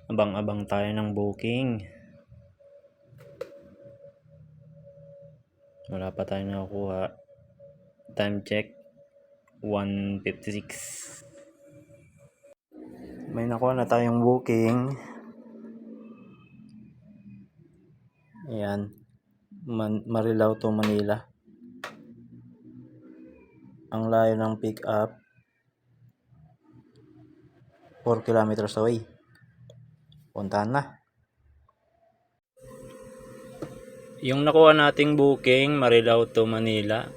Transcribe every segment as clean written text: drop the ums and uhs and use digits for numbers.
Abang-abang tayo ng booking. Wala pa tayo nakukuha. Time check 1:56. May nakuha na tayong booking. Ayan, Marilao to Manila. Ang layo ng pick up 4 kilometers away. Puntahan na. Yung nakuha nating booking Marilao to Manila.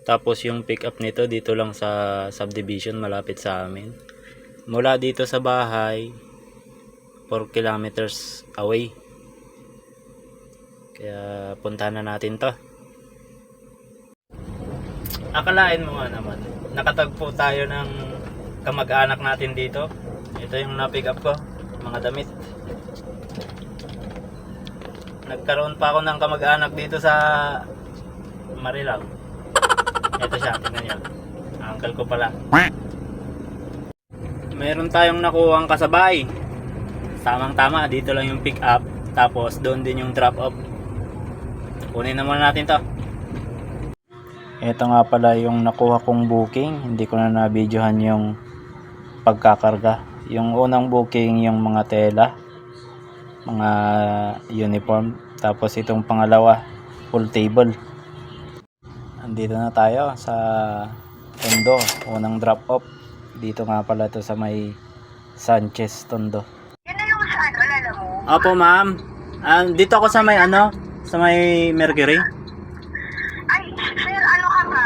Tapos yung pick up nito dito lang sa subdivision malapit sa amin. Mula dito sa bahay 4 kilometers away. Kaya puntahan na natin to. Akalain mo nga naman, nakatagpo tayo ng kamag-anak natin dito. Ito yung na-pick up ko, mga damit. Nagkaroon pa ako ng kamag-anak dito sa Marilao. Ito siya, tingnan nyo. Uncle ko pala. Meron tayong nakuhang kasabay. Tamang-tama, dito lang yung pick up. Tapos doon din yung drop off. Kunin na muna natin to. Ito nga pala yung nakuha kong booking. Hindi ko na na-videohan yung pagkakarga. Yung unang booking yung mga tela, mga uniform. Tapos itong pangalawa, full table. Andito na tayo sa Tondo, unang drop off. Dito nga pala to sa may Sanchez Tondo. Yan na yung sa ano, alala mo? Opo ma'am. Dito ako sa may sa may Mercury. Ay, sir, ano ka ba?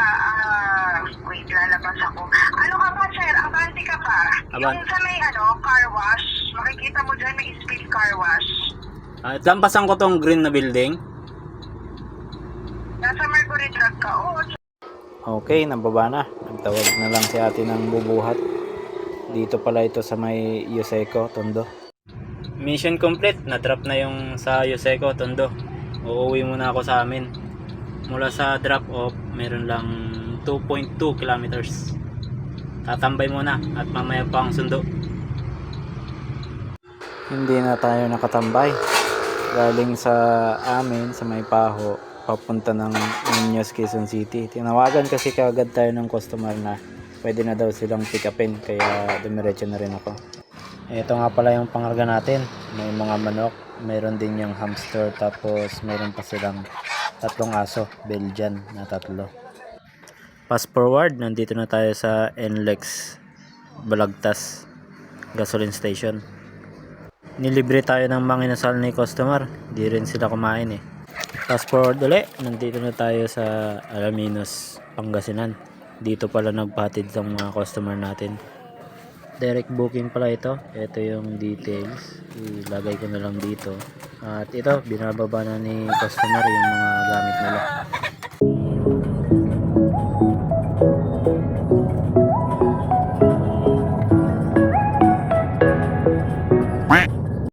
Wait, lalabas ako. Ano ka ba, sir? Abante ka pa? Yung sa may car wash, makikita mo dyan may speed car wash. Lampasan ko tong green na building. Nasa Mercury Drug ka, oo. Okay, nababa na. Nagtawag na lang si ate ng bubuhat. Dito pala ito sa may Yuseco, Tondo. Mission complete. Na-drop na yung sa Yuseco, Tondo. Uuwi muna ako sa amin. Mula sa drop off, meron lang 2.2 kilometers. Tatambay muna at mamaya pa ang sundo. Hindi na tayo nakatambay. Galing sa amin, sa may Paho, papunta ng Muñoz, Quezon City. Tinawagan kasi kaagad tayo ng customer na pwede na daw silang pick upin, kaya dumiretso na rin ako. Ito nga pala yung pangarga natin. May mga manok, mayroon din yung hamster, tapos mayroon pa silang 3 aso, Belgian na 3. Fast forward, nandito na tayo sa NLEX Balagtas gasoline station. Nilibre tayo ng manginasal ni customer, di rin sila kumain eh. Fast forward ulit, nandito na tayo sa Alaminos, Pangasinan. Dito pala nagpahatid ng mga customer natin. Direct booking pala ito. Ito yung details, ilagay ko na lang dito. At ito, binababa na ni customer yung mga gamit nila.